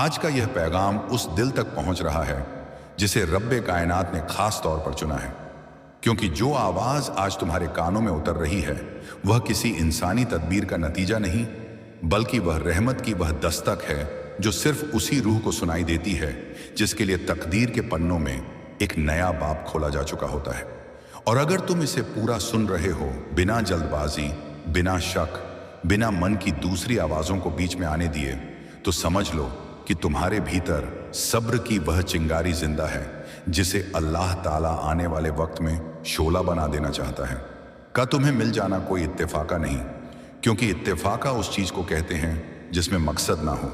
आज का यह पैगाम उस दिल तक पहुंच रहा है जिसे रब्बे कायनात ने खास तौर पर चुना है, क्योंकि जो आवाज आज तुम्हारे कानों में उतर रही है वह किसी इंसानी तदबीर का नतीजा नहीं, बल्कि वह रहमत की वह दस्तक है जो सिर्फ उसी रूह को सुनाई देती है जिसके लिए तकदीर के पन्नों में एक नया बाब खोला जा चुका होता है। और अगर तुम इसे पूरा सुन रहे हो, बिना जल्दबाजी, बिना शक, बिना मन की दूसरी आवाजों को बीच में आने दिए, तो समझ लो कि तुम्हारे भीतर सब्र की वह चिंगारी जिंदा है जिसे अल्लाह ताला आने वाले वक्त में शोला बना देना चाहता है। का तुम्हें मिल जाना कोई इत्तेफाका नहीं, क्योंकि इत्तेफाका उस चीज को कहते हैं जिसमें मकसद ना हो,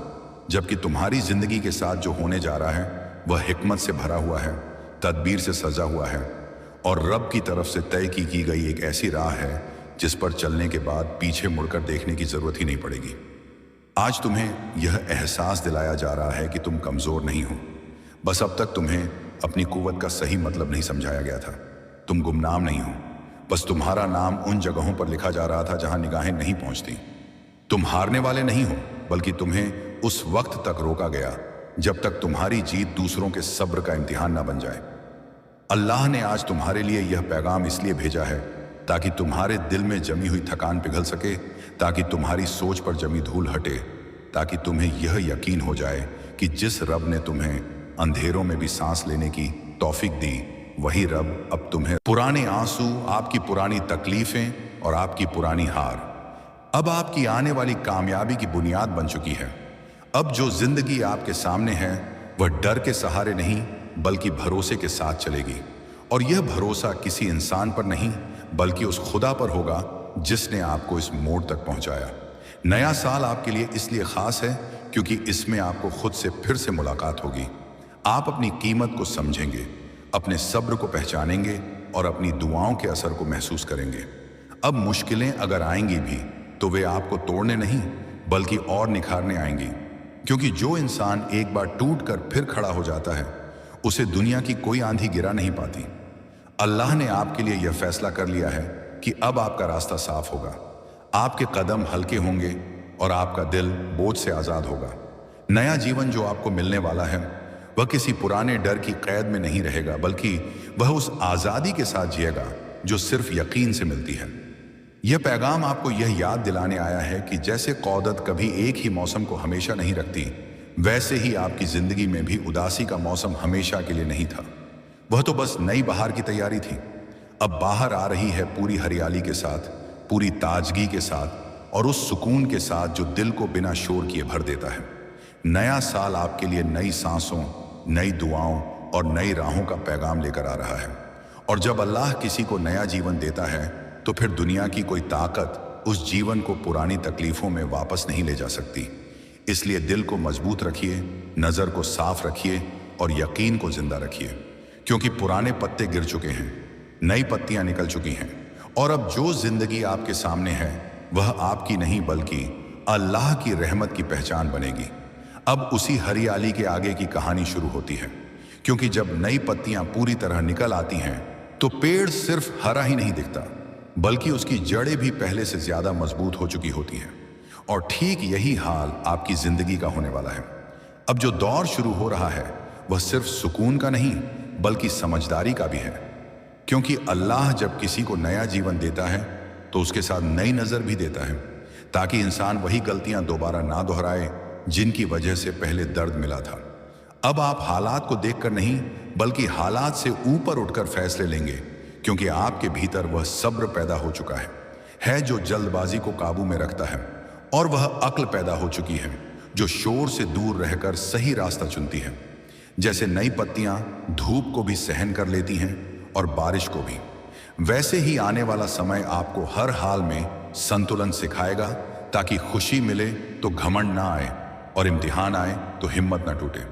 जबकि तुम्हारी जिंदगी के साथ जो होने जा रहा है वह हिकमत से भरा हुआ है, तदबीर से सजा हुआ है और रब की तरफ से तय की गई एक ऐसी राह है जिस पर चलने के बाद पीछे मुड़कर देखने की जरूरत ही नहीं पड़ेगी। आज तुम्हें यह एहसास दिलाया जा रहा है कि तुम कमजोर नहीं हो, बस अब तक तुम्हें अपनी कुव्वत का सही मतलब नहीं समझाया गया था। तुम गुमनाम नहीं हो, बस तुम्हारा नाम उन जगहों पर लिखा जा रहा था जहां निगाहें नहीं पहुंचती। तुम हारने वाले नहीं हो, बल्कि तुम्हें उस वक्त तक रोका गया जब तक तुम्हारी जीत दूसरों के सब्र का इम्तिहान ना बन जाए। अल्लाह ने आज तुम्हारे लिए यह पैगाम इसलिए भेजा है ताकि तुम्हारे दिल में जमी हुई थकान पिघल सके, ताकि तुम्हारी सोच पर जमी धूल हटे, ताकि तुम्हें यह यकीन हो जाए कि जिस रब ने तुम्हें अंधेरों में भी सांस लेने की तौफीक दी, वही रब अब तुम्हें पुराने आंसू, आपकी पुरानी तकलीफें और आपकी पुरानी हार अब आपकी आने वाली कामयाबी की बुनियाद बन चुकी है। अब जो जिंदगी आपके सामने है वह डर के सहारे नहीं बल्कि भरोसे के साथ चलेगी, और यह भरोसा किसी इंसान पर नहीं बल्कि उस खुदा पर होगा जिसने आपको इस मोड़ तक पहुंचाया। नया साल आपके लिए इसलिए खास है क्योंकि इसमें आपको खुद से फिर से मुलाकात होगी। आप अपनी कीमत को समझेंगे, अपने सब्र को पहचानेंगे और अपनी दुआओं के असर को महसूस करेंगे। अब मुश्किलें अगर आएंगी भी तो वे आपको तोड़ने नहीं बल्कि और निखारने आएंगी, क्योंकि जो इंसान एक बार टूट कर फिर खड़ा हो जाता है उसे दुनिया की कोई आंधी गिरा नहीं पाती। अल्लाह ने आपके लिए यह फैसला कर लिया है कि अब आपका रास्ता साफ होगा, आपके कदम हल्के होंगे और आपका दिल बोझ से आजाद होगा। नया जीवन जो आपको मिलने वाला है वह किसी पुराने डर की कैद में नहीं रहेगा, बल्कि वह उस आजादी के साथ जिएगा जो सिर्फ यकीन से मिलती है। यह पैगाम आपको यह याद दिलाने आया है कि जैसे कौदत कभी एक ही मौसम को हमेशा नहीं रखती, वैसे ही आपकी जिंदगी में भी उदासी का मौसम हमेशा के लिए नहीं था। वह तो बस नई बहार की तैयारी थी। अब बाहर आ रही है पूरी हरियाली के साथ, पूरी ताजगी के साथ और उस सुकून के साथ जो दिल को बिना शोर किए भर देता है। नया साल आपके लिए नई सांसों, नई दुआओं और नई राहों का पैगाम लेकर आ रहा है। और जब अल्लाह किसी को नया जीवन देता है तो फिर दुनिया की कोई ताकत उस जीवन को पुरानी तकलीफों में वापस नहीं ले जा सकती। इसलिए दिल को मजबूत रखिए, नजर को साफ रखिए और यकीन को जिंदा रखिए, क्योंकि पुराने पत्ते गिर चुके हैं, नई पत्तियां निकल चुकी हैं और अब जो जिंदगी आपके सामने है वह आपकी नहीं बल्कि अल्लाह की रहमत की पहचान बनेगी। अब उसी हरियाली के आगे की कहानी शुरू होती है, क्योंकि जब नई पत्तियां पूरी तरह निकल आती हैं तो पेड़ सिर्फ हरा ही नहीं दिखता बल्कि उसकी जड़ें भी पहले से ज्यादा मजबूत हो चुकी होती हैं। और ठीक यही हाल आपकी जिंदगी का होने वाला है। अब जो दौर शुरू हो रहा है वह सिर्फ सुकून का नहीं बल्कि समझदारी का भी है, क्योंकि अल्लाह जब किसी को नया जीवन देता है तो उसके साथ नई नजर भी देता है, ताकि इंसान वही गलतियां दोबारा ना दोहराए जिनकी वजह से पहले दर्द मिला था। अब आप हालात को देखकर नहीं बल्कि हालात से ऊपर उठकर फैसले लेंगे, क्योंकि आपके भीतर वह सब्र पैदा हो चुका है जो जल्दबाजी को काबू में रखता है, और वह अक्ल पैदा हो चुकी है जो शोर से दूर रहकर सही रास्ता चुनती है। जैसे नई पत्तियां धूप को भी सहन कर लेती हैं और बारिश को भी, वैसे ही आने वाला समय आपको हर हाल में संतुलन सिखाएगा, ताकि खुशी मिले तो घमंड ना आए और इम्तिहान आए तो हिम्मत ना टूटे।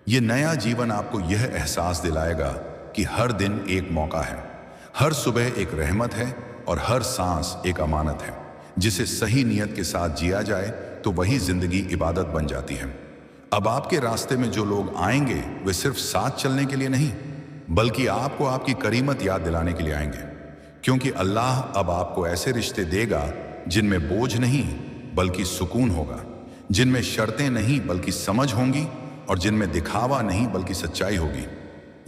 ये नया जीवन आपको यह एहसास दिलाएगा कि हर दिन एक मौका है, हर सुबह एक रहमत है और हर सांस एक अमानत है। जिसे सही नियत के साथ जिया जाए तो वही जिंदगी इबादत बन जाती है। अब आपके रास्ते में जो लोग आएंगे वे सिर्फ साथ चलने के लिए नहीं बल्कि आपको आपकी करीमत याद दिलाने के लिए आएंगे, क्योंकि अल्लाह अब आपको ऐसे रिश्ते देगा जिनमें बोझ नहीं बल्कि सुकून होगा, जिनमें शर्तें नहीं बल्कि समझ होंगी और जिनमें दिखावा नहीं बल्कि सच्चाई होगी।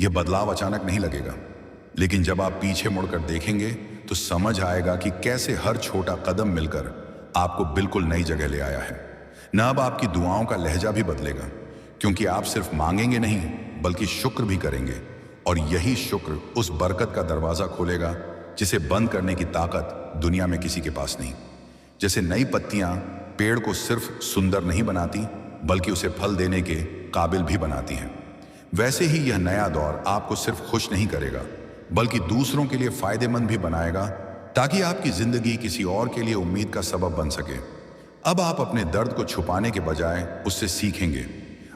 यह बदलाव अचानक नहीं लगेगा, लेकिन जब आप पीछे मुड़कर देखेंगे तो समझ आएगा कि कैसे हर छोटा कदम मिलकर आपको बिल्कुल नई जगह ले आया है। न अब आपकी दुआओं का लहजा भी बदलेगा, क्योंकि आप सिर्फ मांगेंगे नहीं बल्कि शुक्र भी करेंगे, और यही शुक्र उस बरकत का दरवाजा खोलेगा जिसे बंद करने की ताकत दुनिया में किसी के पास नहीं। जैसे नई पत्तियां पेड़ को सिर्फ सुंदर नहीं बनाती बल्कि उसे फल देने के काबिल भी बनाती हैं, वैसे ही यह नया दौर आपको सिर्फ खुश नहीं करेगा बल्कि दूसरों के लिए फायदेमंद भी बनाएगा, ताकि आपकी जिंदगी किसी और के लिए उम्मीद का सबब बन सके। अब आप अपने दर्द को छुपाने के बजाय उससे सीखेंगे,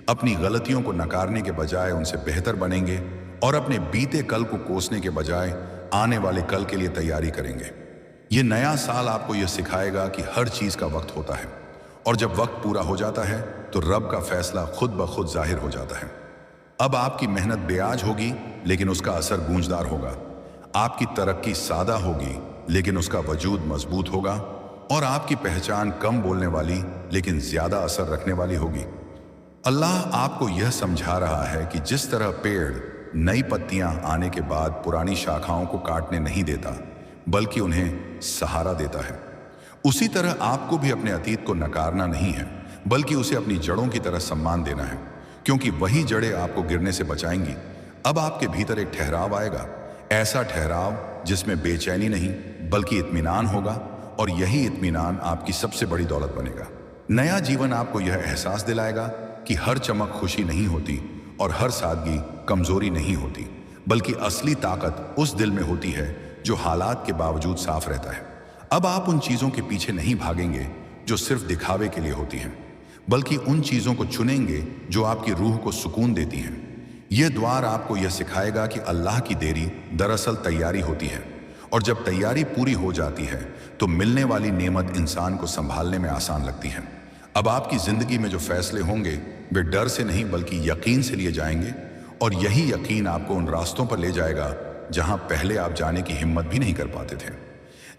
अपनी गलतियों को नकारने के बजाय उनसे बेहतर बनेंगे, और अपने बीते कल को कोसने के बजाय आने वाले कल के लिए तैयारी करेंगे। ये नया साल आपको यह सिखाएगा कि हर चीज का वक्त होता है, और जब वक्त पूरा हो जाता है तो रब का फैसला खुद ब खुद जाहिर हो जाता है। अब आपकी मेहनत बेआज होगी लेकिन उसका असर गूंजदार होगा। आपकी तरक्की सादा होगी लेकिन उसका वजूद मजबूत होगा, और आपकी पहचान कम बोलने वाली लेकिन ज्यादा असर रखने वाली होगी। अल्लाह आपको यह समझा रहा है कि जिस तरह पेड़ नई पत्तियां आने के बाद पुरानी शाखाओं को काटने नहीं देता बल्कि उन्हें सहारा देता है, उसी तरह आपको भी अपने अतीत को नकारना नहीं है बल्कि उसे अपनी जड़ों की तरह सम्मान देना है, क्योंकि वही जड़ें आपको गिरने से बचाएंगी। अब आपके भीतर एक ठहराव आएगा, ऐसा ठहराव जिसमें बेचैनी नहीं बल्कि इत्मीनान होगा, और यही इत्मीनान आपकी सबसे बड़ी दौलत बनेगा। नया जीवन आपको यह एहसास दिलाएगा कि हर चमक खुशी नहीं होती और हर सादगी कमजोरी नहीं होती, बल्कि असली ताकत उस दिल में होती है जो हालात के बावजूद साफ रहता है। अब आप उन चीजों के पीछे नहीं भागेंगे जो सिर्फ दिखावे के लिए होती हैं, बल्कि उन चीजों को चुनेंगे जो आपकी रूह को सुकून देती हैं। यह द्वार आपको यह सिखाएगा कि अल्लाह की देरी दरअसल तैयारी होती है, और जब तैयारी पूरी हो जाती है तो मिलने वाली नेमत इंसान को संभालने में आसान लगती है। अब आपकी जिंदगी में जो फैसले होंगे वे डर से नहीं बल्कि यकीन से लिए जाएंगे, और यही यकीन आपको उन रास्तों पर ले जाएगा जहां पहले आप जाने की हिम्मत भी नहीं कर पाते थे।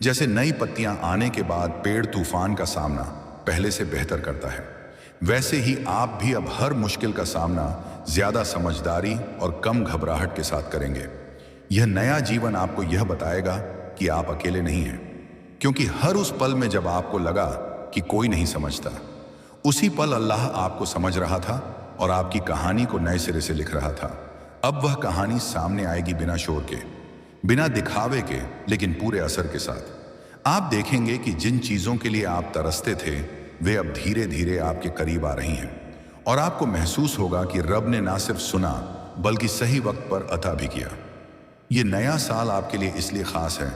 जैसे नई पत्तियां आने के बाद पेड़ तूफान का सामना पहले से बेहतर करता है, वैसे ही आप भी अब हर मुश्किल का सामना ज्यादा समझदारी और कम घबराहट के साथ करेंगे। यह नया जीवन आपको यह बताएगा कि आप अकेले नहीं हैं, क्योंकि हर उस पल में जब आपको लगा कि कोई नहीं समझता, उसी पल अल्लाह आपको समझ रहा था और आपकी कहानी को नए सिरे से लिख रहा था। अब वह कहानी सामने आएगी बिना शोर के, बिना दिखावे के, लेकिन पूरे असर के साथ। आप देखेंगे कि जिन चीजों के लिए आप तरसते थे वे अब धीरे धीरे आपके करीब आ रही हैं, और आपको महसूस होगा कि रब ने ना सिर्फ सुना बल्कि सही वक्त पर अता भी किया। ये नया साल आपके लिए इसलिए खास है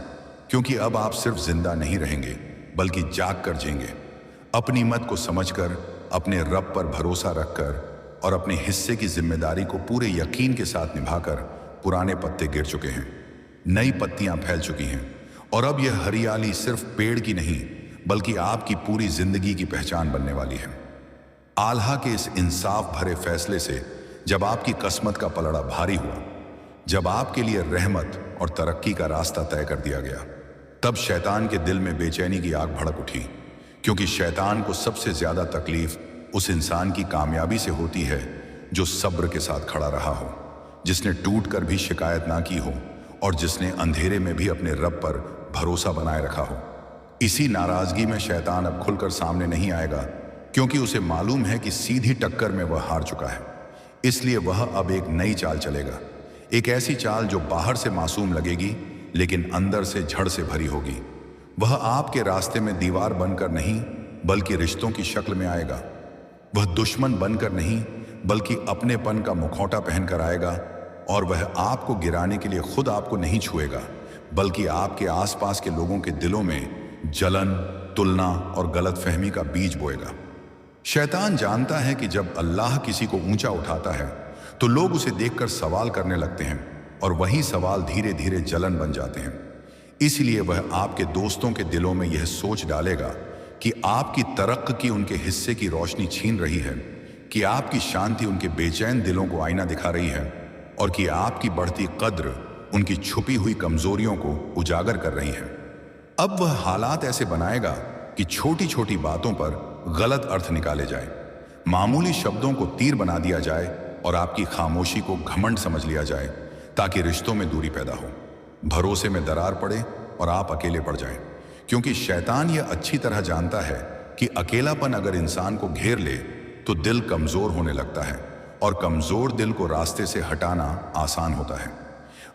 क्योंकि अब आप सिर्फ जिंदा नहीं रहेंगे बल्कि जाग कर जिएंगे, अपनी मत को समझकर, अपने रब पर भरोसा रखकर और अपने हिस्से की जिम्मेदारी को पूरे यकीन के साथ निभाकर। पुराने पत्ते गिर चुके हैं, नई पत्तियां फैल चुकी हैं, और अब यह हरियाली सिर्फ पेड़ की नहीं बल्कि आपकी पूरी जिंदगी की पहचान बनने वाली है। आल्हा के इस इंसाफ भरे फैसले से जब आपकी किस्मत का पलड़ा भारी हुआ, जब आपके लिए रहमत और तरक्की का रास्ता तय कर दिया गया, तब शैतान के दिल में बेचैनी की आग भड़क उठी, क्योंकि शैतान को सबसे ज्यादा तकलीफ उस इंसान की कामयाबी से होती है जो सब्र के साथ खड़ा रहा हो, जिसने टूट कर भी शिकायत ना की हो और जिसने अंधेरे में भी अपने रब पर भरोसा बनाए रखा हो। इसी नाराजगी में शैतान अब खुलकर सामने नहीं आएगा, क्योंकि उसे मालूम है कि सीधी टक्कर में वह हार चुका है। इसलिए वह अब एक नई चाल चलेगा, एक ऐसी चाल जो बाहर से मासूम लगेगी लेकिन अंदर से झड़ से भरी होगी। वह आपके रास्ते में दीवार बनकर नहीं बल्कि रिश्तों की शक्ल में आएगा। वह दुश्मन बनकर नहीं बल्कि अपनेपन का मुखौटा पहनकर आएगा, और वह आपको गिराने के लिए खुद आपको नहीं छुएगा बल्कि आपके आसपास के लोगों के दिलों में जलन, तुलना और गलतफहमी का बीज बोएगा। शैतान जानता है कि जब अल्लाह किसी को ऊंचा उठाता है तो लोग उसे देखकर सवाल करने लगते हैं, और वही सवाल धीरे धीरे जलन बन जाते हैं। इसलिए वह आपके दोस्तों के दिलों में यह सोच डालेगा कि आपकी तरक्की उनके हिस्से की रोशनी छीन रही है, कि आपकी शांति उनके बेचैन दिलों को आईना दिखा रही है, और कि आपकी बढ़ती कद्र उनकी छुपी हुई कमजोरियों को उजागर कर रही है। अब वह हालात ऐसे बनाएगा कि छोटी छोटी बातों पर गलत अर्थ निकाले जाए, मामूली शब्दों को तीर बना दिया जाए और आपकी खामोशी को घमंड समझ लिया जाए ताकि रिश्तों में दूरी पैदा हो, भरोसे में दरार पड़े और आप अकेले पड़ जाएं। क्योंकि शैतान यह अच्छी तरह जानता है कि अकेलापन अगर इंसान को घेर ले तो दिल कमजोर होने लगता है और कमजोर दिल को रास्ते से हटाना आसान होता है।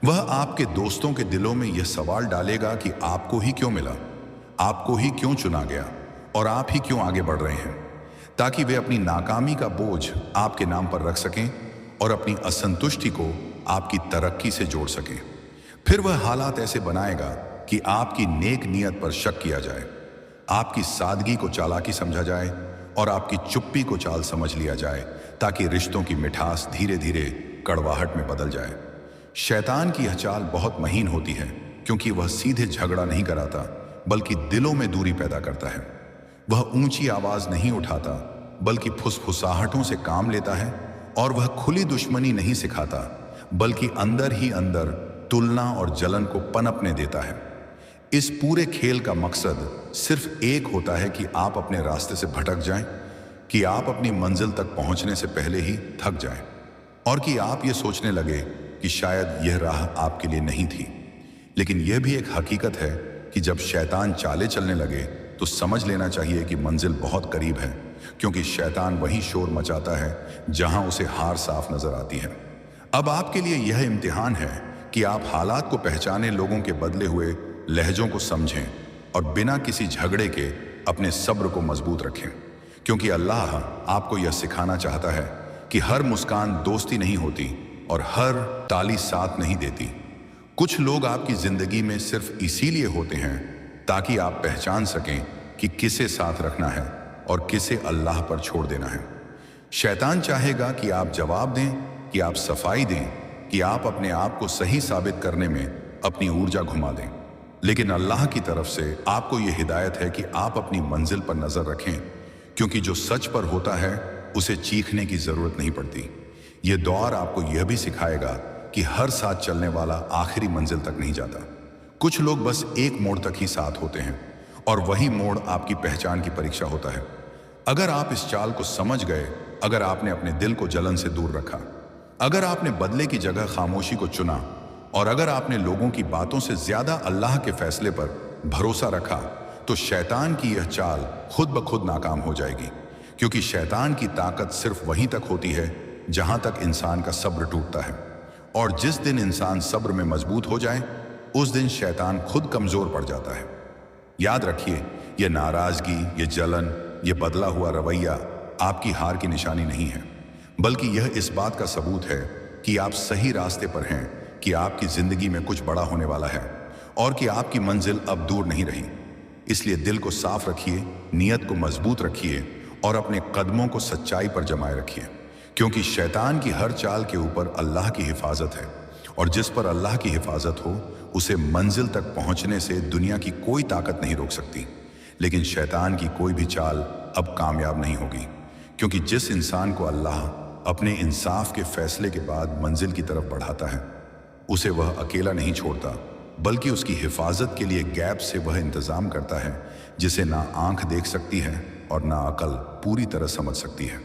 वह आपके दोस्तों के दिलों में यह सवाल डालेगा कि आपको ही क्यों मिला, आपको ही क्यों चुना गया और आप ही क्यों आगे बढ़ रहे हैं, ताकि वे अपनी नाकामी का बोझ आपके नाम पर रख सकें और अपनी असंतुष्टि को आपकी तरक्की से जोड़ सकें। फिर वह हालात ऐसे बनाएगा कि आपकी नेक नीयत पर शक किया जाए, आपकी सादगी को चालाकी समझा जाए और आपकी चुप्पी को चाल समझ लिया जाए, ताकि रिश्तों की मिठास धीरे धीरे कड़वाहट में बदल जाए। शैतान की यह चाल बहुत महीन होती है, क्योंकि वह सीधे झगड़ा नहीं कराता बल्कि दिलों में दूरी पैदा करता है। वह ऊंची आवाज नहीं उठाता बल्कि फुसफुसाहटों से काम लेता है, और वह खुली दुश्मनी नहीं सिखाता बल्कि अंदर ही अंदर तुलना और जलन को पनपने देता है। इस पूरे खेल का मकसद सिर्फ एक होता है कि आप अपने रास्ते से भटक जाएं, कि आप अपनी मंजिल तक पहुंचने से पहले ही थक जाएं, और कि आप ये सोचने लगे कि शायद यह राह आपके लिए नहीं थी। लेकिन यह भी एक हकीकत है कि जब शैतान चाले चलने लगे तो समझ लेना चाहिए कि मंजिल बहुत करीब है, क्योंकि शैतान वही शोर मचाता है जहां उसे हार साफ नजर आती है। अब आपके लिए यह इम्तिहान है कि आप हालात को पहचाने, लोगों के बदले हुए लहजों को समझें और बिना किसी झगड़े के अपने सब्र को मजबूत रखें, क्योंकि अल्लाह आपको यह सिखाना चाहता है कि हर मुस्कान दोस्ती नहीं होती और हर ताली साथ नहीं देती। कुछ लोग आपकी जिंदगी में सिर्फ इसीलिए होते हैं ताकि आप पहचान सकें कि किसे साथ रखना है और किसे अल्लाह पर छोड़ देना है। शैतान चाहेगा कि आप जवाब दें, कि आप सफाई दें, कि आप अपने आप को सही साबित करने में अपनी ऊर्जा घुमा दें। लेकिन अल्लाह की तरफ से आपको यह हिदायत है कि आप अपनी मंजिल पर नजर रखें, क्योंकि जो सच पर होता है उसे चीखने की जरूरत नहीं पड़ती। यह दौर आपको यह भी सिखाएगा कि हर साथ चलने वाला आखिरी मंजिल तक नहीं जाता। कुछ लोग बस एक मोड़ तक ही साथ होते हैं, और वही मोड़ आपकी पहचान की परीक्षा होता है। अगर आप इस चाल को समझ गए, अगर आपने अपने दिल को जलन से दूर रखा, अगर आपने बदले की जगह खामोशी को चुना, और अगर आपने लोगों की बातों से ज्यादा अल्लाह के फैसले पर भरोसा रखा, तो शैतान की यह चाल खुद ब खुद नाकाम हो जाएगी। क्योंकि शैतान की ताकत सिर्फ वहीं तक होती है जहां तक इंसान का सब्र टूटता है, और जिस दिन इंसान सब्र में मजबूत हो जाए उस दिन शैतान खुद कमजोर पड़ जाता है। याद रखिए, यह नाराजगी, यह जलन, यह बदला हुआ रवैया आपकी हार की निशानी नहीं है, बल्कि यह इस बात का सबूत है कि आप सही रास्ते पर हैं, कि आपकी जिंदगी में कुछ बड़ा होने वाला है और कि आपकी मंजिल अब दूर नहीं रही। इसलिए दिल को साफ रखिए, नियत को मजबूत रखिए और अपने कदमों को सच्चाई पर जमाए रखिए, क्योंकि शैतान की हर चाल के ऊपर अल्लाह की हिफाजत है, और जिस पर अल्लाह की हिफाजत हो उसे मंजिल तक पहुंचने से दुनिया की कोई ताकत नहीं रोक सकती। लेकिन शैतान की कोई भी चाल अब कामयाब नहीं होगी, क्योंकि जिस इंसान को अल्लाह अपने इंसाफ के फैसले के बाद मंजिल की तरफ बढ़ाता है, उसे वह अकेला नहीं छोड़ता, बल्कि उसकी हिफाजत के लिए गैप से वह इंतजाम करता है जिसे ना आंख देख सकती है और ना अकल पूरी तरह समझ सकती है।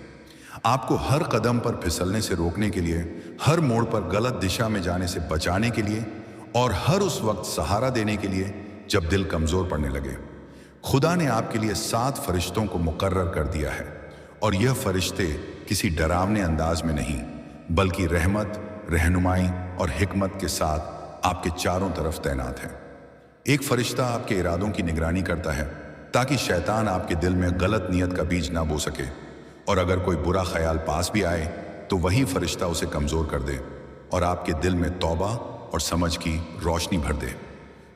आपको हर कदम पर फिसलने से रोकने के लिए, हर मोड़ पर गलत दिशा में जाने से बचाने के लिए, और हर उस वक्त सहारा देने के लिए जब दिल कमजोर पड़ने लगे, खुदा ने आपके लिए 7 फरिश्तों को मुकर्रर कर दिया है। और यह फरिश्ते किसी डरावने अंदाज में नहीं, बल्कि रहमत, रहनुमाई और हिकमत के साथ आपके चारों तरफ तैनात है। एक फरिश्ता आपके इरादों की निगरानी करता है ताकि शैतान आपके दिल में गलत नियत का बीज ना बो सके, और अगर कोई बुरा ख्याल पास भी आए तो वही फरिश्ता उसे कमजोर कर दे और आपके दिल में तौबा और समझ की रोशनी भर दे।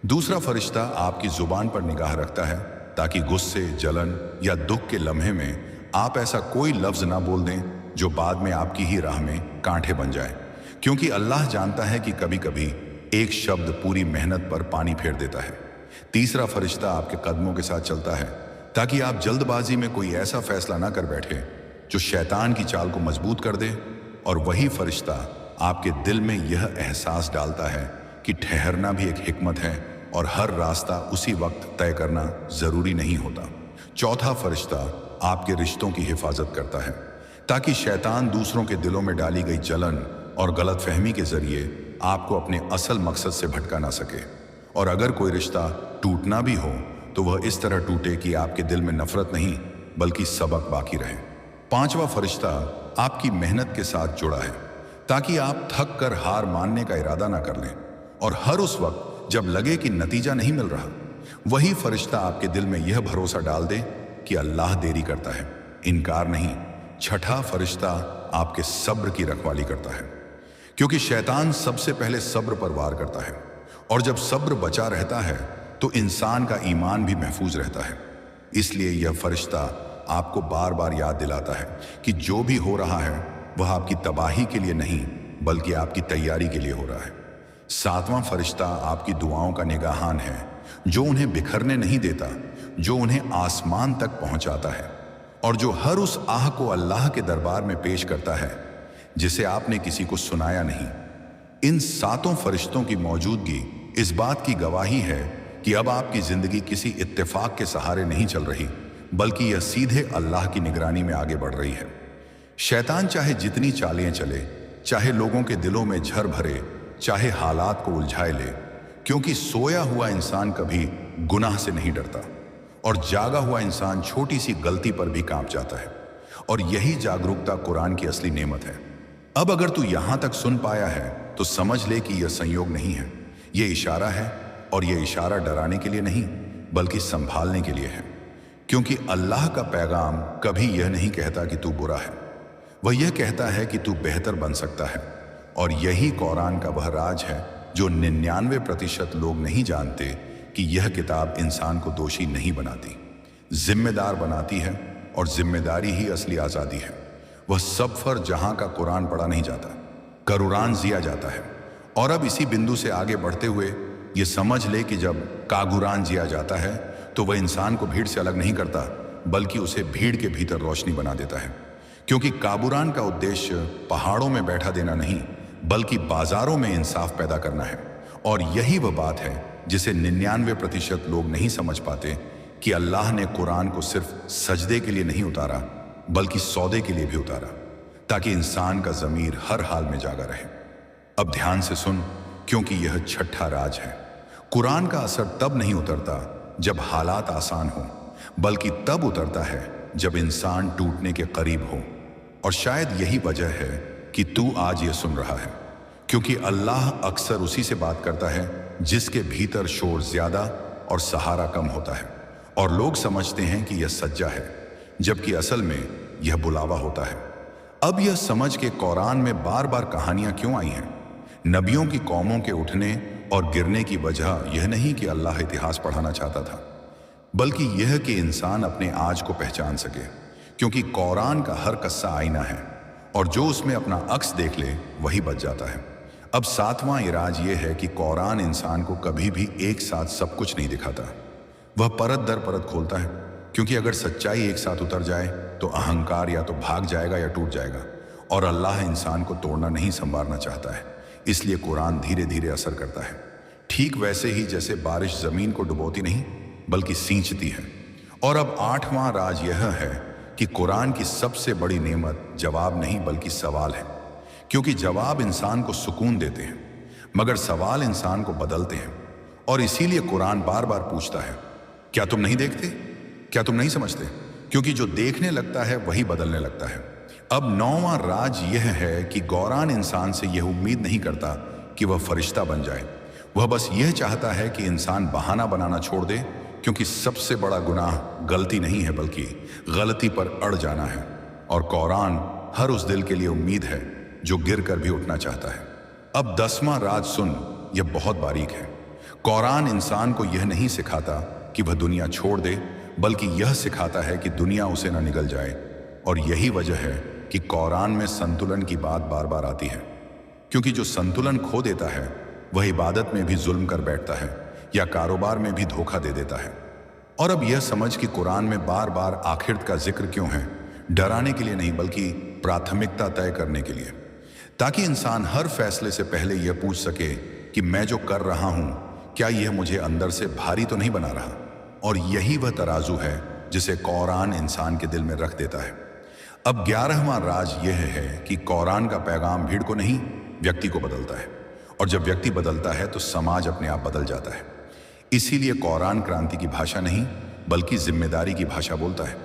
दूसरा फरिश्ता आपकी जुबान पर निगाह रखता है ताकि गुस्से, जलन या दुख के लम्हे में आप ऐसा कोई लफ्ज ना बोल दें जो बाद में आपकी ही राह में कांटे बन जाए, क्योंकि अल्लाह जानता है कि कभी कभी एक शब्द पूरी मेहनत पर पानी फेर देता है। तीसरा फरिश्ता आपके कदमों के साथ चलता है ताकि आप जल्दबाजी में कोई ऐसा फैसला ना कर बैठे जो शैतान की चाल को मजबूत कर दे, और वही फरिश्ता आपके दिल में यह एहसास डालता है कि ठहरना भी एक हिकमत है और हर रास्ता उसी वक्त तय करना जरूरी नहीं होता। चौथा फरिश्ता आपके रिश्तों की हिफाजत करता है, ताकि शैतान दूसरों के दिलों में डाली गई जलन और गलतफहमी के जरिए आपको अपने असल मकसद से भटका ना सके। और अगर कोई रिश्ता टूटना भी हो तो वह इस तरह टूटे कि आपके दिल में नफरत नहीं बल्कि सबक बाकी रहे। पांचवा फरिश्ता आपकी मेहनत के साथ जुड़ा है, ताकि आप थक कर हार मानने का इरादा ना कर लें, और हर उस वक्त जब लगे कि नतीजा नहीं मिल रहा, वही फरिश्ता आपके दिल में यह भरोसा डाल दे कि अल्लाह देरी करता है, इनकार नहीं। छठा फरिश्ता आपके सब्र की रखवाली करता है, क्योंकि शैतान सबसे पहले सब्र पर वार करता है, और जब सब्र बचा रहता है तो इंसान का ईमान भी महफूज रहता है। इसलिए यह फरिश्ता आपको बार बार याद दिलाता है कि जो भी हो रहा है वह आपकी तबाही के लिए नहीं बल्कि आपकी तैयारी के लिए हो रहा है। सातवां फरिश्ता आपकी दुआओं का निगाहान है, जो उन्हें बिखरने नहीं देता, जो उन्हें आसमान तक पहुंचाता है, और जो हर उस आह को अल्लाह के दरबार में पेश करता है जिसे आपने किसी को सुनाया नहीं। इन सातों फरिश्तों की मौजूदगी इस बात की गवाही है कि अब आपकी जिंदगी किसी इत्तेफाक के सहारे नहीं चल रही, बल्कि यह सीधे अल्लाह की निगरानी में आगे बढ़ रही है। शैतान चाहे जितनी चालें चले, चाहे लोगों के दिलों में झर भरे, चाहे हालात को उलझाए ले, क्योंकि सोया हुआ इंसान कभी गुनाह से नहीं डरता, और जागा हुआ इंसान छोटी सी गलती पर भी कांप जाता है। और यही जागरूकता कुरान की असली नेमत है। अब अगर तू यहां तक सुन पाया है तो समझ ले कि यह संयोग नहीं है, यह इशारा है, और यह इशारा डराने के लिए नहीं बल्कि संभालने के लिए है। क्योंकि अल्लाह का पैगाम कभी यह नहीं कहता कि तू बुरा है, वह यह कहता है कि तू बेहतर बन सकता है। और यही कुरान का वह राज है जो 99% लोग नहीं जानते, कि यह किताब इंसान को दोषी नहीं बनाती, जिम्मेदार बनाती है, और जिम्मेदारी ही असली आज़ादी है। वह सफर जहां का कुरान पढ़ा नहीं जाता, कुरान जिया जाता है। और अब इसी बिंदु से आगे बढ़ते हुए ये समझ ले कि जब कागुरान जिया जाता है तो वह इंसान को भीड़ से अलग नहीं करता बल्कि उसे भीड़ के भीतर रोशनी बना देता है। क्योंकि काबुरान का उद्देश्य पहाड़ों में बैठा देना नहीं बल्कि बाजारों में इंसाफ पैदा करना है। और यही वह बात है जिसे 99% लोग नहीं समझ पाते, कि अल्लाह ने कुरान को सिर्फ सजदे के लिए नहीं उतारा बल्कि सौदे के लिए भी उतारा, ताकि इंसान का ज़मीर हर हाल में जागा रहे। अब ध्यान से सुन, क्योंकि यह छठा राज है। कुरान का असर तब नहीं उतरता जब हालात आसान हो, बल्कि तब उतरता है जब इंसान टूटने के करीब हो। और शायद यही वजह है कि तू आज ये सुन रहा है, क्योंकि अल्लाह अक्सर उसी से बात करता है जिसके भीतर शोर ज्यादा और सहारा कम होता है। और लोग समझते हैं कि यह सज्जा है, जबकि असल में यह बुलावा होता है। अब यह समझ के कुरान में बार बार कहानियां क्यों आई हैं। नबियों की कौमों के उठने और गिरने की वजह यह नहीं कि अल्लाह इतिहास पढ़ाना चाहता था, बल्कि यह कि इंसान अपने आज को पहचान सके। क्योंकि कुरान का हर कस्सा आईना है, और जो उसमें अपना अक्स देख ले वही बच जाता है। अब सातवां इराज यह है कि कुरान इंसान को कभी भी एक साथ सब कुछ नहीं दिखाता, वह परत दर परत खोलता है। क्योंकि अगर सच्चाई एक साथ उतर जाए तो अहंकार या तो भाग जाएगा या टूट जाएगा, और अल्लाह इंसान को तोड़ना नहीं संवारना चाहता है। इसलिए कुरान धीरे धीरे असर करता है, ठीक वैसे ही जैसे बारिश जमीन को डुबोती नहीं बल्कि सींचती है। और अब आठवां राज यह है कि कुरान की सबसे बड़ी नेमत जवाब नहीं बल्कि सवाल है। क्योंकि जवाब इंसान को सुकून देते हैं, मगर सवाल इंसान को बदलते हैं। और इसीलिए कुरान बार बार पूछता है, क्या तुम नहीं देखते, क्या तुम नहीं समझते? क्योंकि जो देखने लगता है वही बदलने लगता है। अब नौवां राज यह है कि कुरान इंसान से यह उम्मीद नहीं करता कि वह फरिश्ता बन जाए, वह बस यह चाहता है कि इंसान बहाना बनाना छोड़ दे। क्योंकि सबसे बड़ा गुनाह गलती नहीं है बल्कि गलती पर अड़ जाना है, और कुरान हर उस दिल के लिए उम्मीद है जो गिर कर भी उठना चाहता है। अब 10वां राज सुन, यह बहुत बारीक है। कुरान इंसान को यह नहीं सिखाता कि वह दुनिया छोड़ दे, बल्कि यह सिखाता है कि दुनिया उसे न निगल जाए। और यही वजह है कि कुरान में संतुलन की बात बार बार आती है। क्योंकि जो संतुलन खो देता है वह इबादत में भी जुल्म कर बैठता है या कारोबार में भी धोखा दे देता है। और अब यह समझ कि कुरान में बार बार आखिर का जिक्र क्यों है, डराने के लिए नहीं बल्कि प्राथमिकता तय करने के लिए, ताकि इंसान हर फैसले से पहले यह पूछ सके कि मैं जो कर रहा हूं क्या यह मुझे अंदर से भारी तो नहीं बना रहा। और यही वह तराजू है जिसे कुरान इंसान के दिल में रख देता है। अब 11वां राज यह है कि कुरान का पैगाम भीड़ को नहीं, व्यक्ति को बदलता है, और जब व्यक्ति बदलता है तो समाज अपने आप बदल जाता है। इसीलिए कुरान क्रांति की भाषा नहीं बल्कि जिम्मेदारी की भाषा बोलता है।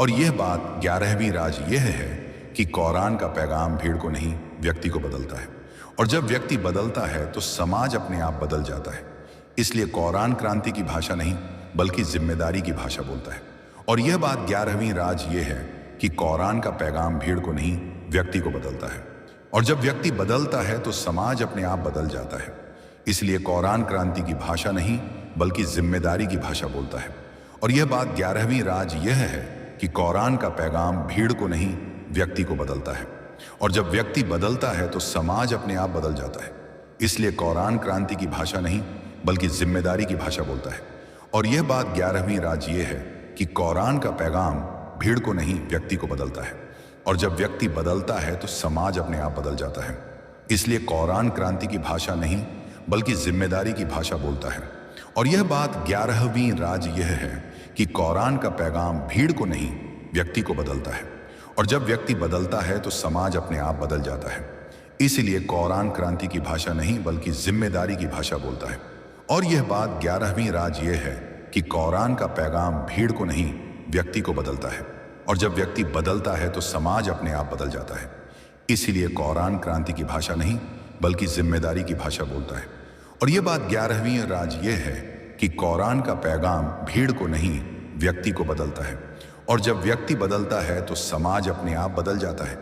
और यह बात 11वीं राज यह है कि कुरान का पैगाम भीड़ को नहीं, व्यक्ति को बदलता है, और जब व्यक्ति बदलता है तो समाज अपने आप बदल जाता है। इसलिए कुरान क्रांति की भाषा नहीं बल्कि जिम्मेदारी की भाषा बोलता है। और यह बात 11वीं राज यह है कि कुरान का पैगाम भीड़ को नहीं, व्यक्ति को बदलता है, और जब व्यक्ति बदलता है तो समाज अपने आप बदल जाता है। इसलिए कुरान क्रांति की भाषा नहीं बल्कि जिम्मेदारी की भाषा बोलता है। और यह बात 11वीं राज यह है कि कुरान का पैगाम भीड़ को नहीं, व्यक्ति को बदलता है, और जब व्यक्ति बदलता है तो समाज अपने आप बदल जाता है। इसलिए कुरान क्रांति की भाषा नहीं बल्कि जिम्मेदारी की भाषा बोलता है। और यह बात 11वीं राज यह है कि कुरान का पैगाम भीड़ को नहीं, व्यक्ति को बदलता है, और जब व्यक्ति बदलता है तो समाज अपने आप बदल जाता है। इसलिए कुरान क्रांति की भाषा नहीं बल्कि जिम्मेदारी की भाषा बोलता है। और यह बात 11वीं राज यह है कि कुरान का पैगाम भीड़ को नहीं, व्यक्ति को बदलता है, और जब व्यक्ति बदलता है तो समाज अपने आप बदल जाता है। इसलिए कुरान क्रांति की भाषा नहीं बल्कि जिम्मेदारी की भाषा बोलता है। और यह बात 11वीं राज यह है कि कुरान का पैगाम भीड़ को नहीं, व्यक्ति को बदलता है, और जब व्यक्ति बदलता है तो समाज अपने आप बदल जाता है। इसीलिए कुरान क्रांति की भाषा नहीं बल्कि जिम्मेदारी की भाषा बोलता है। और यह बात 11वीं राज यह है कि कुरान का पैगाम भीड़ को नहीं, व्यक्ति को बदलता है, और जब व्यक्ति बदलता है तो समाज अपने आप बदल जाता है।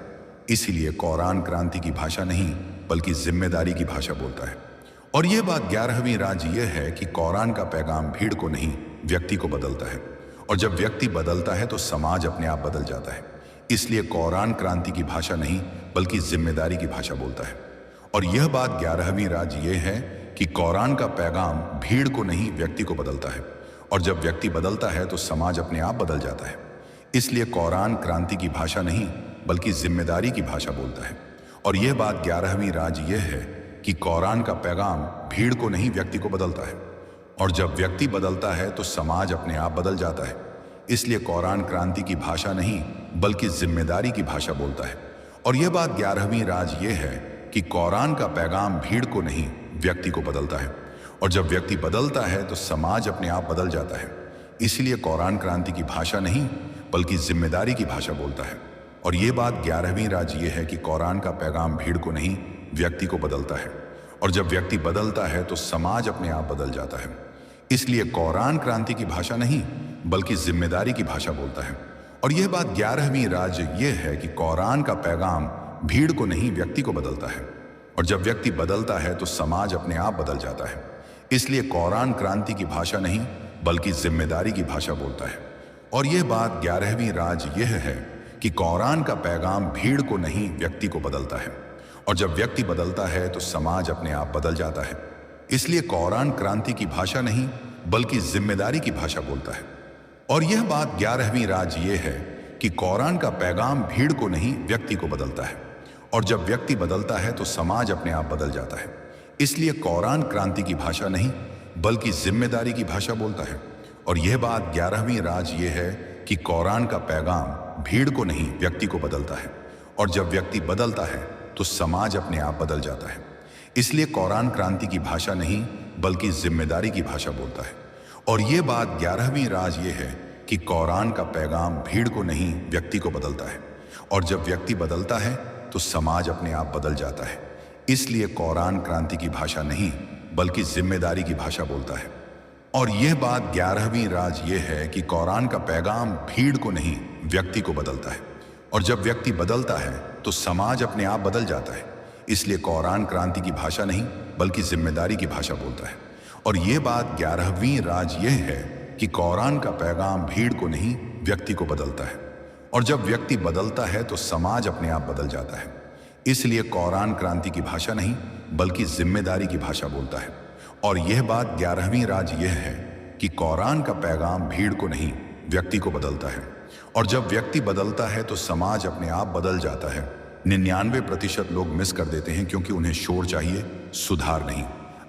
इसीलिए कुरान क्रांति की भाषा नहीं बल्कि जिम्मेदारी की भाषा बोलता है। और यह बात 11वीं राज यह है कि कुरान का पैगाम भीड़ को नहीं, व्यक्ति को बदलता है, और जब व्यक्ति बदलता है तो समाज अपने आप बदल जाता है। इसलिए कुरान क्रांति की भाषा नहीं बल्कि जिम्मेदारी की भाषा बोलता है। और यह बात 11वीं राज यह है कि कुरान का पैगाम भीड़ को नहीं, व्यक्ति को बदलता है, और जब व्यक्ति बदलता है तो समाज अपने आप बदल जाता है। इसलिए कुरान क्रांति की भाषा नहीं बल्कि जिम्मेदारी की भाषा बोलता है। और यह बात 11वीं राज यह है कि कुरान का पैगाम भीड़ को नहीं, व्यक्ति को बदलता है, और जब व्यक्ति बदलता है तो समाज अपने आप बदल जाता है। इसलिए कुरान क्रांति की भाषा नहीं बल्कि जिम्मेदारी की भाषा बोलता है। और यह बात 11वीं राज यह है कि कुरान का पैगाम भीड़ को नहीं, व्यक्ति को बदलता है, और जब व्यक्ति बदलता है तो समाज अपने आप बदल जाता है। इसलिए कुरान क्रांति की भाषा नहीं बल्कि जिम्मेदारी की भाषा बोलता है। और ये बात 11वीं राज ये है कि कुरान का पैगाम भीड़ को नहीं, व्यक्ति को बदलता है, और जब व्यक्ति बदलता है तो समाज अपने आप बदल जाता है। इसलिए कुरान क्रांति की भाषा नहीं बल्कि जिम्मेदारी की भाषा बोलता है। और यह बात 11वीं राज ये है कि कुरान का पैगाम भीड़ को नहीं, व्यक्ति को बदलता है, और जब व्यक्ति बदलता है तो समाज अपने आप बदल जाता है। इसलिए कुरान क्रांति की भाषा नहीं बल्कि जिम्मेदारी की भाषा बोलता है। और यह बात 11वीं राज यह है कि कुरान का पैगाम भीड़ को नहीं, व्यक्ति को बदलता है, और जब व्यक्ति बदलता है तो समाज अपने आप बदल जाता है। इसलिए कुरान क्रांति की भाषा नहीं बल्कि जिम्मेदारी की भाषा बोलता है। और यह बात 11वीं राज ये है कि कुरान का पैगाम भीड़ को नहीं, व्यक्ति को बदलता है, और जब व्यक्ति बदलता है तो समाज अपने आप बदल जाता है। इसलिए कुरान क्रांति की भाषा नहीं बल्कि जिम्मेदारी की भाषा बोलता है। और यह बात 11वीं राज ये है कि कुरान का पैगाम भीड़ को नहीं, व्यक्ति को बदलता है, और जब व्यक्ति बदलता है तो समाज अपने आप बदल जाता है। इसलिए कुरान क्रांति की भाषा नहीं बल्कि जिम्मेदारी की भाषा बोलता है। और यह बात 11वीं राज ये है कि कुरान का पैगाम भीड़ को नहीं, व्यक्ति को बदलता है, और जब व्यक्ति बदलता है तो समाज अपने आप बदल जाता है। इसलिए कुरान क्रांति की भाषा नहीं बल्कि जिम्मेदारी की भाषा बोलता है। और यह बात 11वीं राज ये है कि कुरान का पैगाम भीड़ को नहीं, व्यक्ति को बदलता है, और जब व्यक्ति बदलता है तो समाज अपने आप बदल जाता है। इसलिए कुरान क्रांति की भाषा नहीं बल्कि जिम्मेदारी की भाषा बोलता है। और यह बात 11वीं राज यह है कि कुरान का पैगाम भीड़ को नहीं, व्यक्ति को बदलता है, और जब व्यक्ति बदलता है तो समाज अपने आप बदल जाता है। इसलिए कुरान क्रांति की भाषा नहीं बल्कि जिम्मेदारी की भाषा बोलता है। और यह बात 11वीं राज यह है कि कुरान का पैगाम भीड़ को नहीं, व्यक्ति को बदलता है, और जब व्यक्ति बदलता है तो समाज अपने आप बदल जाता है। 99% लोग मिस कर देते हैं क्योंकि उन्हें शोर चाहिए, सुधार नहीं।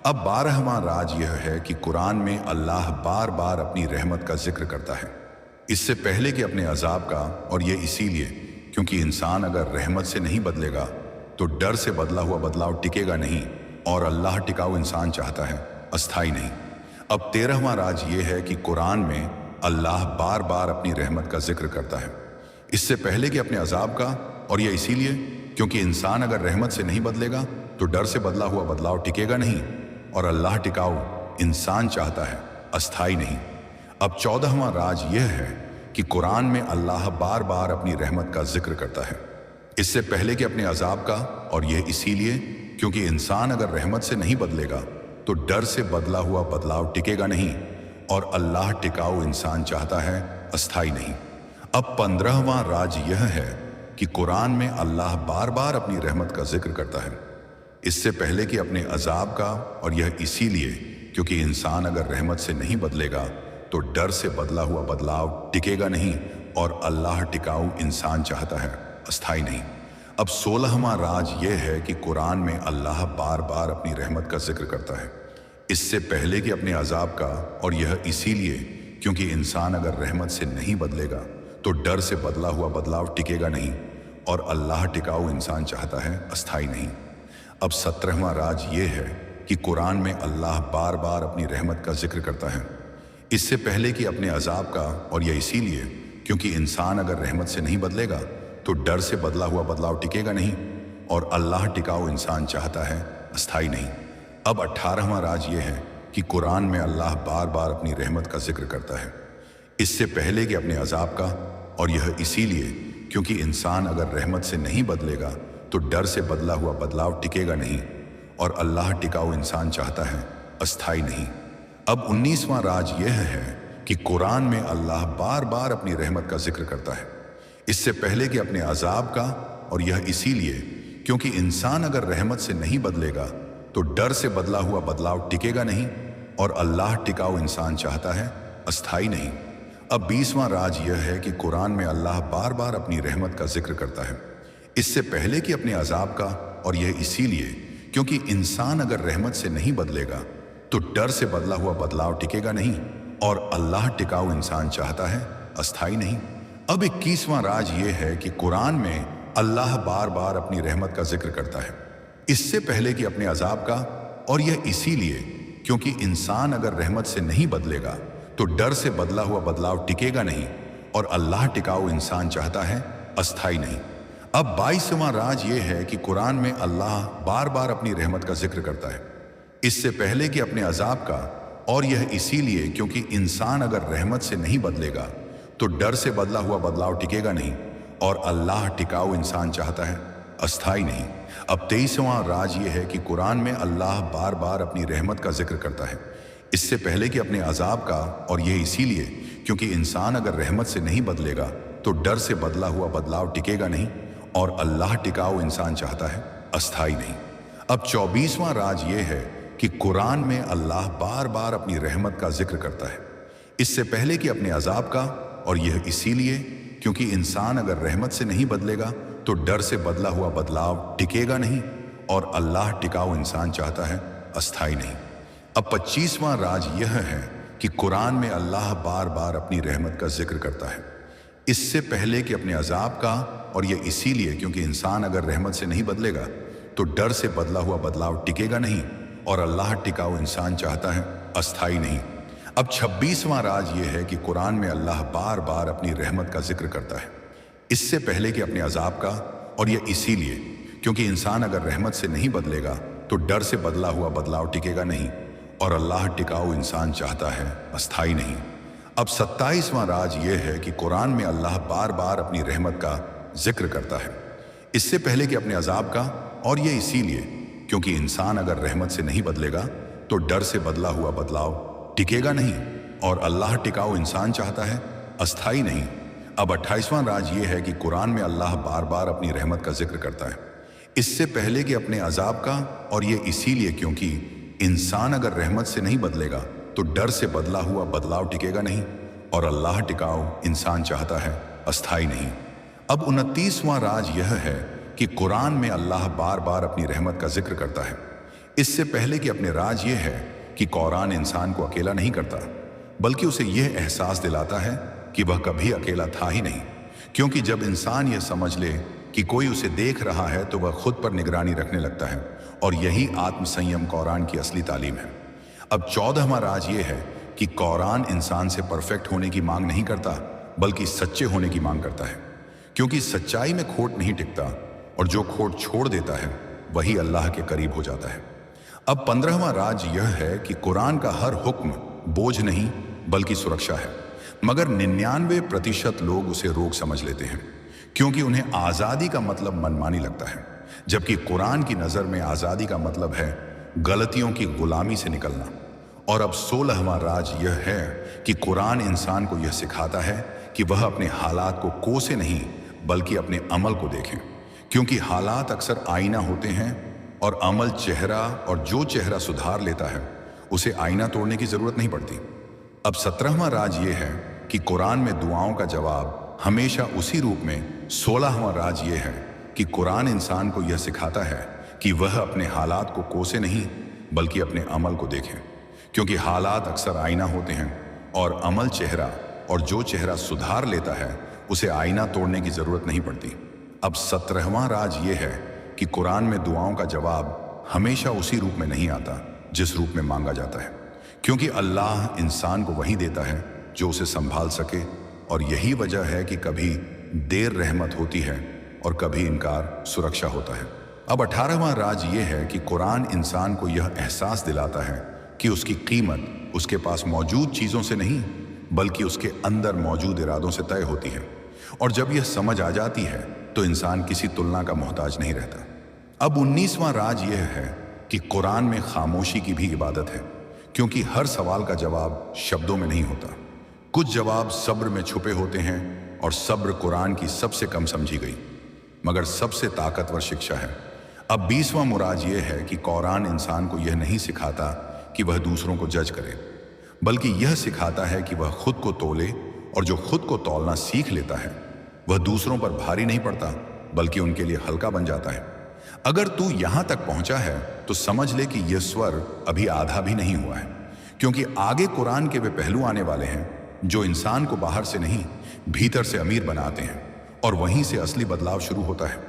अब 12वां राज यह है कि कुरान में अल्लाह बार बार अपनी रहमत का जिक्र करता है। इससे पहले कि अपने अजाब का, और ये इसीलिए क्योंकि इंसान अगर रहमत से नहीं बदलेगा तो डर से बदला हुआ बदलाव टिकेगा नहीं, और अल्लाह टिकाऊ इंसान चाहता है, अस्थाई नहीं। अब 13वां राज ये है कि कुरान में अल्लाह बार बार अपनी रहमत का जिक्र करता है, इससे पहले कि अपने अजाब का, और यह इसीलिए क्योंकि इंसान अगर रहमत से नहीं बदलेगा तो डर से बदला हुआ बदलाव टिकेगा नहीं, और अल्लाह टिकाऊ इंसान चाहता है, अस्थाई नहीं। अब 14वां राज यह है कि कुरान में अल्लाह बार बार अपनी रहमत का जिक्र करता है, इससे पहले कि अपने अजाब का, और यह इसीलिए क्योंकि इंसान अगर रहमत से नहीं बदलेगा तो डर से बदला हुआ बदलाव टिकेगा नहीं, और अल्लाह टिकाऊ इंसान चाहता है, अस्थाई नहीं। अब 15वां राज यह है कि कुरान में अल्लाह बार बार अपनी रहमत का जिक्र करता है, इससे पहले कि अपने अजाब का, और यह इसीलिए क्योंकि इंसान अगर रहमत से नहीं बदलेगा तो डर से बदला हुआ बदलाव टिकेगा नहीं, और अल्लाह टिकाऊ इंसान चाहता है, अस्थाई नहीं। अब 16वां राज यह है कि कुरान में अल्लाह बार बार अपनी रहमत का जिक्र करता है, इससे पहले कि अपने अजाब का, और यह इसीलिए क्योंकि इंसान अगर रहमत से नहीं बदलेगा तो डर से बदला हुआ बदलाव टिकेगा नहीं, और अल्लाह टिकाऊ इंसान चाहता है, अस्थाई नहीं। अब 17वां राज ये है कि कुरान में अल्लाह बार बार अपनी रहमत का जिक्र करता है, इससे पहले कि अपने अजाब का, और यह इसीलिए क्योंकि इंसान अगर रहमत से नहीं बदलेगा तो डर से बदला हुआ बदलाव टिकेगा नहीं, और अल्लाह टिकाऊ इंसान चाहता है, अस्थाई नहीं। अब 18वां राज ये है कि कुरान में अल्लाह बार बार अपनी रहमत का जिक्र करता है, इससे पहले कि अपने अजाब का, और यह इसीलिए क्योंकि इंसान अगर रहमत से नहीं बदलेगा तो डर से बदला हुआ बदलाव टिकेगा नहीं, और अल्लाह टिकाऊ इंसान चाहता है, अस्थाई नहीं। अब 19वां राज यह है कि कुरान में अल्लाह बार बार अपनी रहमत का जिक्र करता है, इससे पहले कि अपने अजाब का, और यह इसीलिए क्योंकि इंसान अगर रहमत से नहीं बदलेगा तो डर से बदला हुआ बदलाव टिकेगा नहीं, और अल्लाह टिकाऊ इंसान चाहता है, अस्थाई नहीं। अब 20वां राज यह है कि कुरान में अल्लाह बार बार अपनी रहमत का जिक्र करता है, इससे पहले कि अपने अजाब का, और यह इसीलिए क्योंकि इंसान अगर रहमत से नहीं बदलेगा तो डर से बदला हुआ बदलाव टिकेगा नहीं, और अल्लाह टिकाऊ इंसान चाहता है, अस्थाई नहीं। अब 21वां राज यह है कि कुरान में अल्लाह बार बार अपनी रहमत का जिक्र करता है, इससे पहले कि अपने अजाब का, और यह इसीलिए क्योंकि इंसान अगर रहमत से नहीं बदलेगा तो डर से बदला हुआ बदलाव टिकेगा नहीं, और अल्लाह टिकाऊ इंसान चाहता है, अस्थाई नहीं। अब 22वां राज ये है कि कुरान में अल्लाह बार बार अपनी रहमत का जिक्र करता है, इससे पहले कि अपने अजाब का, और यह इसीलिए क्योंकि इंसान अगर रहमत से नहीं बदलेगा तो डर से बदला हुआ बदलाव टिकेगा नहीं, और अल्लाह टिकाऊ इंसान चाहता है, अस्थाई नहीं। अब 23वां राज ये है कि कुरान में अल्लाह बार बार अपनी रहमत का जिक्र करता है, इससे पहले कि अपने अजाब का, और यह इसीलिए क्योंकि इंसान अगर रहमत से नहीं बदलेगा तो डर से बदला हुआ बदलाव टिकेगा नहीं, और अल्लाह टिकाऊ इंसान चाहता है, अस्थाई नहीं। अब 24वां राज ये है कि कुरान में अल्लाह बार बार अपनी रहमत का जिक्र करता है, इससे पहले कि अपने अजाब का, और यह इसीलिए क्योंकि इंसान अगर रहमत से नहीं बदलेगा तो डर से बदला हुआ बदलाव टिकेगा नहीं, और अल्लाह टिकाऊ इंसान चाहता है, अस्थाई नहीं। अब 25वां राज यह है कि कुरान में अल्लाह बार बार अपनी रहमत का जिक्र करता है, इससे पहले कि अपने अजाब का, और यह इसीलिए क्योंकि इंसान अगर रहमत से नहीं बदलेगा तो डर से बदला हुआ बदलाव टिकेगा नहीं, और अल्लाह टिकाऊ इंसान चाहता है, अस्थाई नहीं। अब 26वां राज यह है कि कुरान में अल्लाह बार बार अपनी रहमत का जिक्र करता है, इससे पहले कि अपने अजाब का, और यह इसीलिए क्योंकि इंसान अगर रहमत से नहीं बदलेगा तो डर से बदला हुआ बदलाव टिकेगा नहीं, और अल्लाह टिकाऊ इंसान चाहता है, अस्थाई नहीं। अब 27वां राज यह है कि कुरान में अल्लाह बार बार अपनी रहमत का जिक्र करता है, इससे पहले कि अपने अजाब का, और यह इसीलिए क्योंकि इंसान अगर रहमत से नहीं बदलेगा तो डर से बदला हुआ बदलाव टिकेगा नहीं, और अल्लाह टिकाऊ इंसान चाहता है, अस्थाई नहीं। अब 28वां राज ये है कि कुरान में अल्लाह बार बार अपनी रहमत का जिक्र करता है, इससे पहले कि अपने अजाब का, और ये इसीलिए क्योंकि इंसान अगर रहमत से नहीं बदलेगा तो डर से बदला हुआ बदलाव टिकेगा नहीं, और अल्लाह टिकाऊ इंसान चाहता है, अस्थाई नहीं। अब 29वां राज यह है कि कुरान में अल्लाह बार बार अपनी रहमत का जिक्र करता है, इससे पहले कि अपने राज ये है कि कुरान इंसान को अकेला नहीं करता, बल्कि उसे यह एहसास दिलाता है कि वह कभी अकेला था ही नहीं, क्योंकि जब इंसान यह समझ ले कि कोई उसे देख रहा है तो वह खुद पर निगरानी रखने लगता है, और यही आत्मसंयम कुरान की असली तालीम है। अब 14वां राज ये है कि कुरान इंसान से परफेक्ट होने की मांग नहीं करता, बल्कि सच्चे होने की मांग करता है, क्योंकि सच्चाई में खोट नहीं टिकता, और जो खोट छोड़ देता है वही अल्लाह के करीब हो जाता है। अब 15वां राज यह है कि कुरान का हर हुक्म बोझ नहीं बल्कि सुरक्षा है, मगर 99% लोग उसे रोग समझ लेते हैं, क्योंकि उन्हें आज़ादी का मतलब मनमानी लगता है, जबकि कुरान की नज़र में आज़ादी का मतलब है गलतियों की गुलामी से निकलना। और अब 16वां राज यह है कि कुरान इंसान को यह सिखाता है कि वह अपने हालात को कोसे नहीं बल्कि अपने अमल को देखें, क्योंकि हालात अक्सर आईना होते हैं और अमल चेहरा, और जो चेहरा सुधार लेता है उसे आईना तोड़ने की जरूरत नहीं पड़ती। अब 17वां राज ये है कि कुरान में दुआओं का जवाब हमेशा उसी रूप में। 16वां राज ये है कि कुरान इंसान को यह सिखाता है कि वह अपने हालात को कोसे नहीं बल्कि अपने अमल को देखें, क्योंकि हालात अक्सर आईना होते हैं और अमल चेहरा, और जो चेहरा सुधार लेता है उसे आईना तोड़ने की जरूरत नहीं पड़ती। अब 17वां राज ये है कि कुरान में दुआओं का जवाब हमेशा उसी रूप में नहीं आता जिस रूप में मांगा जाता है, क्योंकि अल्लाह इंसान को वही देता है जो उसे संभाल सके, और यही वजह है कि कभी देर रहमत होती है और कभी इनकार सुरक्षा होता है। अब 18वां राज ये है कि कुरान इंसान को यह एहसास दिलाता है कि उसकी कीमत उसके पास मौजूद चीज़ों से नहीं बल्कि उसके अंदर मौजूद इरादों से तय होती है, और जब यह समझ आ जाती है तो इंसान किसी तुलना का मोहताज नहीं रहता। अब 19वां राज यह है कि कुरान में खामोशी की भी इबादत है, क्योंकि हर सवाल का जवाब शब्दों में नहीं होता। कुछ जवाब सब्र में छुपे होते हैं, और सब्र कुरान की सबसे कम समझी गई मगर सबसे ताकतवर शिक्षा है। अब 20वां मुराद यह है कि कुरान इंसान को यह नहीं सिखाता कि वह दूसरों को जज करे, बल्कि यह सिखाता है कि वह खुद को तोले, और जो खुद को तौलना सीख लेता है वह दूसरों पर भारी नहीं पड़ता बल्कि उनके लिए हल्का बन जाता है। अगर तू यहां तक पहुंचा है तो समझ ले कि यह स्वर अभी आधा भी नहीं हुआ है, क्योंकि आगे कुरान के वे पहलू आने वाले हैं जो इंसान को बाहर से नहीं भीतर से अमीर बनाते हैं, और वहीं से असली बदलाव शुरू होता है।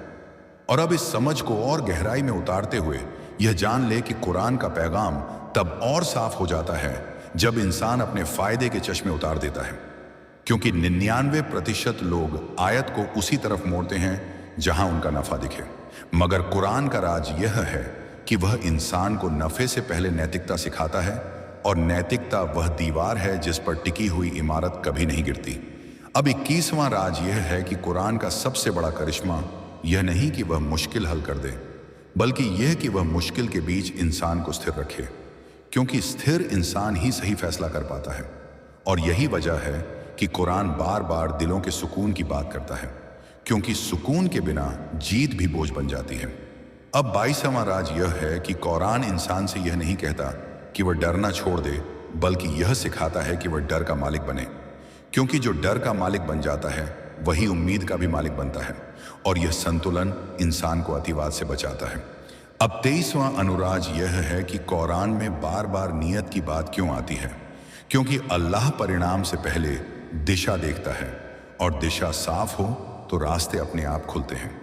और अब इस समझ को और गहराई में उतारते हुए यह जान ले कि कुरान का पैगाम तब और साफ हो जाता है जब इंसान अपने फायदे के चश्मे उतार देता है, क्योंकि 99% लोग आयत को उसी तरफ मोड़ते हैं जहां उनका नफा दिखे, मगर कुरान का राज यह है कि वह इंसान को नफे से पहले नैतिकता सिखाता है, और नैतिकता वह दीवार है जिस पर टिकी हुई इमारत कभी नहीं गिरती। अब 21वां राज यह है कि कुरान का सबसे बड़ा करिश्मा यह नहीं कि वह मुश्किल हल कर दे, बल्कि यह कि वह मुश्किल के बीच इंसान को स्थिर रखे, क्योंकि स्थिर इंसान ही सही फैसला कर पाता है। और यही वजह है कि कुरान बार बार दिलों के सुकून की बात करता है, क्योंकि सुकून के बिना जीत भी बोझ बन जाती है। अब 22वां राज यह है कि कुरान इंसान से यह नहीं कहता कि वह डरना छोड़ दे, बल्कि यह सिखाता है कि वह डर का मालिक बने, क्योंकि जो डर का मालिक बन जाता है वही उम्मीद का भी मालिक बनता है, और यह संतुलन इंसान को अतिवाद से बचाता है। अब 23वां अनुराज यह है कि कुरान में बार बार नियत की बात क्यों आती है, क्योंकि अल्लाह परिणाम से पहले दिशा देखता है, और दिशा साफ हो तो रास्ते अपने आप खुलते हैं।